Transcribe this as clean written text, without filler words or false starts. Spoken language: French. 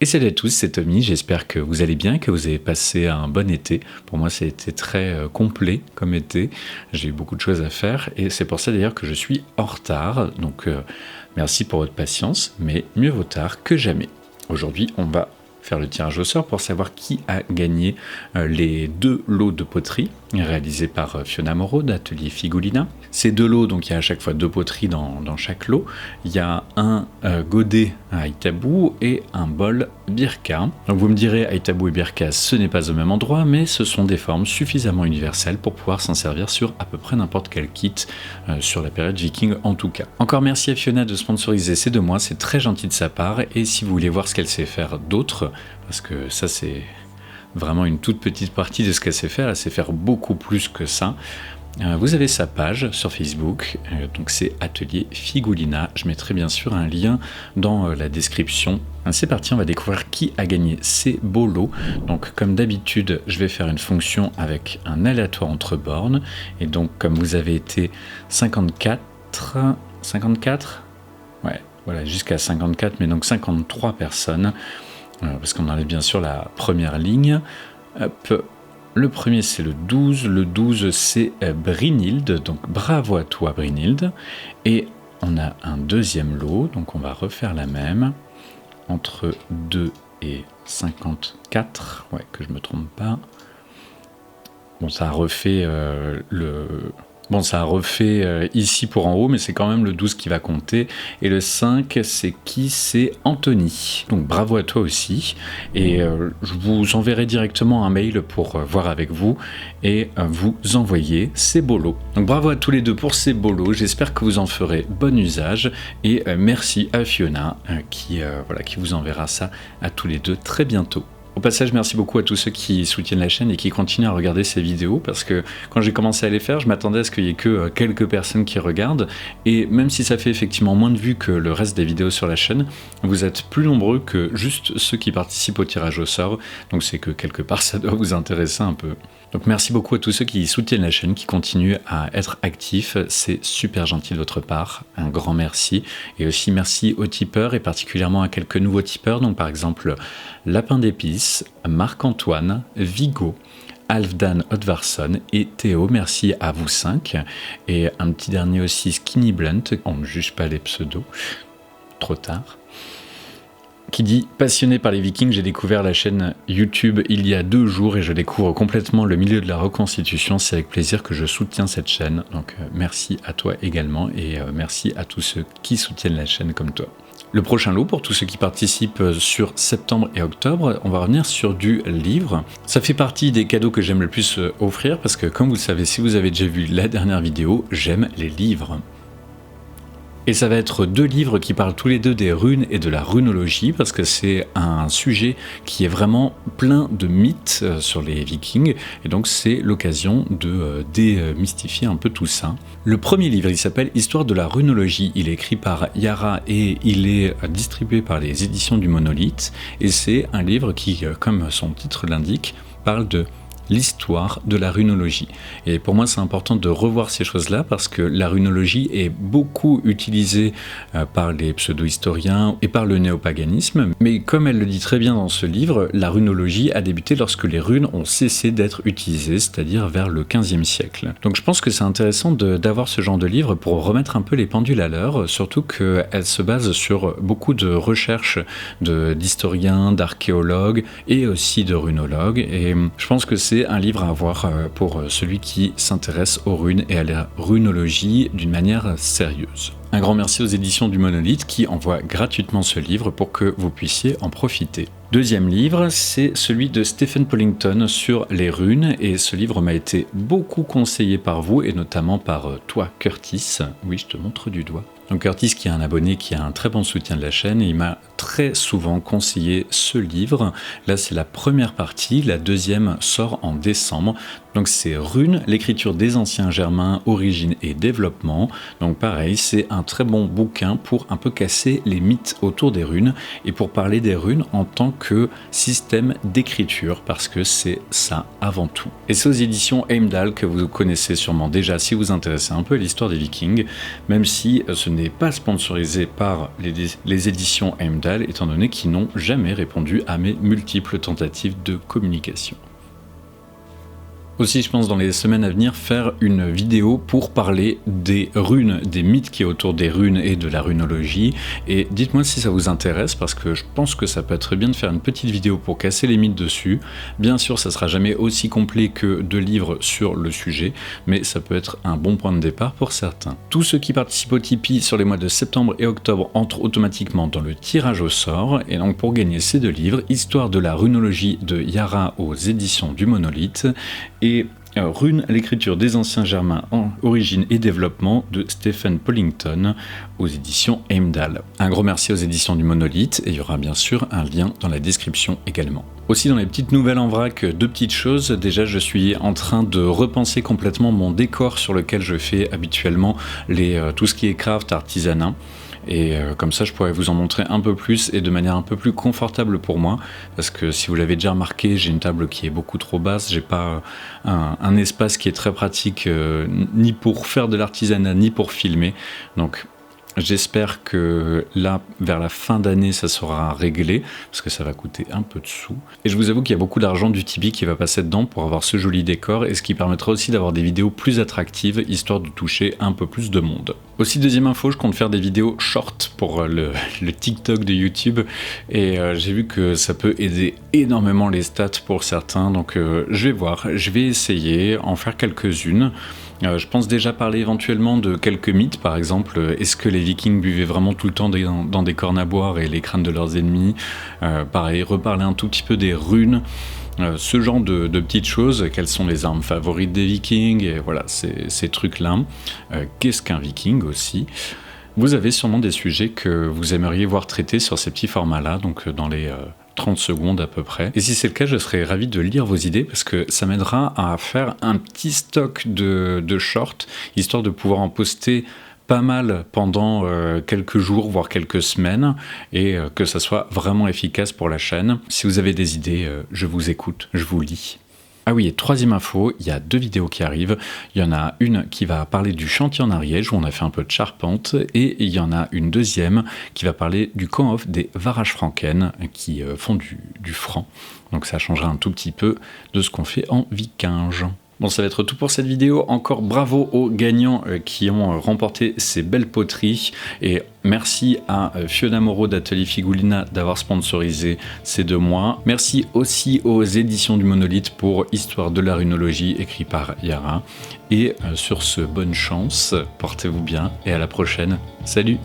Et salut à tous, c'est Tommy, j'espère que vous allez bien, que vous avez passé un bon été. Pour moi, ça a été très complet comme été, j'ai eu beaucoup de choses à faire et c'est pour ça d'ailleurs que je suis en retard. Donc merci pour votre patience, mais mieux vaut tard que jamais. Aujourd'hui, on va faire le tirage au sort pour savoir qui a gagné les 2 lots de poterie réalisés par Fiona Moreau d'Atelier Figulina. Ces 2 lots, donc il y a à chaque fois 2 poteries dans chaque lot. Il y a un godet à Itabu et un bol Birka. Donc vous me direz, Itabu et Birka, ce n'est pas au même endroit, mais ce sont des formes suffisamment universelles pour pouvoir s'en servir sur à peu près n'importe quel kit, sur la période viking en tout cas. Encore merci à Fiona de sponsoriser ces 2 mois, c'est très gentil de sa part, et si vous voulez voir ce qu'elle sait faire d'autre, parce que ça c'est vraiment une toute petite partie de ce qu'elle sait faire beaucoup plus que ça. Vous avez sa page sur Facebook, donc c'est Atelier Figulina. Je mettrai bien sûr un lien dans la description. C'est parti, on va découvrir qui a gagné ces beaux lots. Donc comme d'habitude, je vais faire une fonction avec un aléatoire entre bornes. Et donc comme vous avez été 54, ouais, voilà, jusqu'à 54, mais donc 53 personnes, parce qu'on enlève bien sûr la première ligne. Hop. Le premier c'est le 12 c'est Brynhilde, donc bravo à toi Brynhilde. Et on a un deuxième lot, donc on va refaire la même, entre 2 et 54, ouais, que je me trompe pas. Bon, ça a refait ici pour en haut, mais c'est quand même le 12 qui va compter. Et le 5, c'est qui? C'est Anthony. Donc bravo à toi aussi. Et je vous enverrai directement un mail pour voir avec vous et vous envoyer ces beaux lots. Donc bravo à tous les deux pour ces beaux lots. J'espère que vous en ferez bon usage. Et merci à Fiona qui vous enverra ça à tous les deux très bientôt. Au passage, merci beaucoup à tous ceux qui soutiennent la chaîne et qui continuent à regarder ces vidéos, parce que quand j'ai commencé à les faire, je m'attendais à ce qu'il n'y ait que quelques personnes qui regardent, et même si ça fait effectivement moins de vues que le reste des vidéos sur la chaîne, vous êtes plus nombreux que juste ceux qui participent au tirage au sort, donc c'est que quelque part ça doit vous intéresser un peu. Donc merci beaucoup à tous ceux qui soutiennent la chaîne, qui continuent à être actifs, c'est super gentil de votre part, un grand merci. Et aussi merci aux tipeurs et particulièrement à quelques nouveaux tipeurs, donc par exemple Lapin d'épices, Marc-Antoine, Vigo, Alfdan Odvarsson et Théo, merci à vous 5. Et un petit dernier aussi, Skinny Blunt, on ne juge pas les pseudos, trop tard. Qui dit « Passionné par les Vikings, j'ai découvert la chaîne YouTube il y a 2 jours et je découvre complètement le milieu de la reconstitution. C'est avec plaisir que je soutiens cette chaîne. » Donc merci à toi également et merci à tous ceux qui soutiennent la chaîne comme toi. Le prochain lot, pour tous ceux qui participent sur septembre et octobre, on va revenir sur du livre. Ça fait partie des cadeaux que j'aime le plus offrir parce que comme vous le savez, si vous avez déjà vu la dernière vidéo, j'aime les livres. Et ça va être 2 livres qui parlent tous les deux des runes et de la runologie, parce que c'est un sujet qui est vraiment plein de mythes sur les vikings, et donc c'est l'occasion de démystifier un peu tout ça. Le premier livre, il s'appelle Histoire de la runologie, il est écrit par Yara et il est distribué par les éditions du Monolithe, et c'est un livre qui, comme son titre l'indique, parle de l'histoire de la runologie. Et pour moi, c'est important de revoir ces choses-là parce que la runologie est beaucoup utilisée par les pseudo-historiens et par le néopaganisme. Mais comme elle le dit très bien dans ce livre, la runologie a débuté lorsque les runes ont cessé d'être utilisées, c'est-à-dire vers le XVe siècle. Donc je pense que c'est intéressant d'avoir ce genre de livre pour remettre un peu les pendules à l'heure, surtout qu'elle se base sur beaucoup de recherches d'historiens, d'archéologues et aussi de runologues. Et je pense que c'est un livre à avoir pour celui qui s'intéresse aux runes et à la runologie d'une manière sérieuse. Un grand merci aux éditions du Monolithe qui envoient gratuitement ce livre pour que vous puissiez en profiter. Deuxième livre, c'est celui de Stephen Pollington sur les runes, et ce livre m'a été beaucoup conseillé par vous et notamment par toi Curtis. Oui, je te montre du doigt. Donc Curtis qui est un abonné qui a un très bon soutien de la chaîne et il m'a très souvent conseillé ce livre. Là c'est la première partie, la deuxième sort en décembre. Donc c'est Runes, l'écriture des anciens germains, origine et développement. Donc pareil, c'est un très bon bouquin pour un peu casser les mythes autour des runes et pour parler des runes en tant que système d'écriture, parce que c'est ça avant tout. Et c'est aux éditions Heimdall que vous connaissez sûrement déjà si vous intéressez un peu à l'histoire des Vikings, même si ce n'est pas sponsorisé par les éditions Heimdall, étant donné qu'ils n'ont jamais répondu à mes multiples tentatives de communication. Aussi, je pense dans les semaines à venir faire une vidéo pour parler des runes, des mythes qui est autour des runes et de la runologie. Et dites-moi si ça vous intéresse, parce que je pense que ça peut être bien de faire une petite vidéo pour casser les mythes dessus. Bien sûr, ça sera jamais aussi complet que de livres sur le sujet, mais ça peut être un bon point de départ pour certains. Tous ceux qui participent au Tipeee sur les mois de septembre et octobre entrent automatiquement dans le tirage au sort. Et donc pour gagner ces 2 livres, Histoire de la runologie de Yara aux éditions du Monolithe, et Runes, l'écriture des anciens germains en origine et développement de Stephen Pollington aux éditions Heimdall. Un gros merci aux éditions du Monolithe et il y aura bien sûr un lien dans la description également. Aussi dans les petites nouvelles en vrac, 2 petites choses. Déjà, je suis en train de repenser complètement mon décor sur lequel je fais habituellement tout ce qui est craft, artisanat. Et comme ça je pourrais vous en montrer un peu plus et de manière un peu plus confortable pour moi, parce que si vous l'avez déjà remarqué, j'ai une table qui est beaucoup trop basse, j'ai pas un espace qui est très pratique ni pour faire de l'artisanat ni pour filmer, donc j'espère que là, vers la fin d'année, ça sera réglé, parce que ça va coûter un peu de sous. Et je vous avoue qu'il y a beaucoup d'argent du Tipeee qui va passer dedans pour avoir ce joli décor, et ce qui permettra aussi d'avoir des vidéos plus attractives, histoire de toucher un peu plus de monde. Aussi, deuxième info, je compte faire des vidéos short pour le TikTok de YouTube, et j'ai vu que ça peut aider énormément les stats pour certains, donc je vais voir, je vais essayer, en faire quelques-unes. Je pense déjà parler éventuellement de quelques mythes, par exemple, est-ce que les Vikings buvaient vraiment tout le temps dans des cornes à boire et les crânes de leurs ennemis, pareil, reparler un tout petit peu des runes, ce genre de petites choses, quelles sont les armes favorites des Vikings, et voilà, ces trucs-là. Qu'est-ce qu'un Viking aussi ? Vous avez sûrement des sujets que vous aimeriez voir traités sur ces petits formats-là, donc dans les 30 secondes à peu près. Et si c'est le cas, je serais ravi de lire vos idées parce que ça m'aidera à faire un petit stock de shorts, histoire de pouvoir en poster pas mal pendant quelques jours, voire quelques semaines, et que ça soit vraiment efficace pour la chaîne. Si vous avez des idées, je vous écoute, je vous lis. Ah oui, et troisième info, il y a 2 vidéos qui arrivent. Il y en a une qui va parler du chantier en Ariège, où on a fait un peu de charpente, et il y en a une deuxième qui va parler du camp-off des Warraschfranken, qui font du franc. Donc ça changera un tout petit peu de ce qu'on fait en Vikinge. Bon, ça va être tout pour cette vidéo. Encore bravo aux gagnants qui ont remporté ces belles poteries. Et merci à Fiona Moreau d'Atelier Figulina d'avoir sponsorisé ces 2 mois. Merci aussi aux éditions du Monolithe pour Histoire de la runologie, écrit par Yara. Et sur ce, bonne chance, portez-vous bien et à la prochaine. Salut!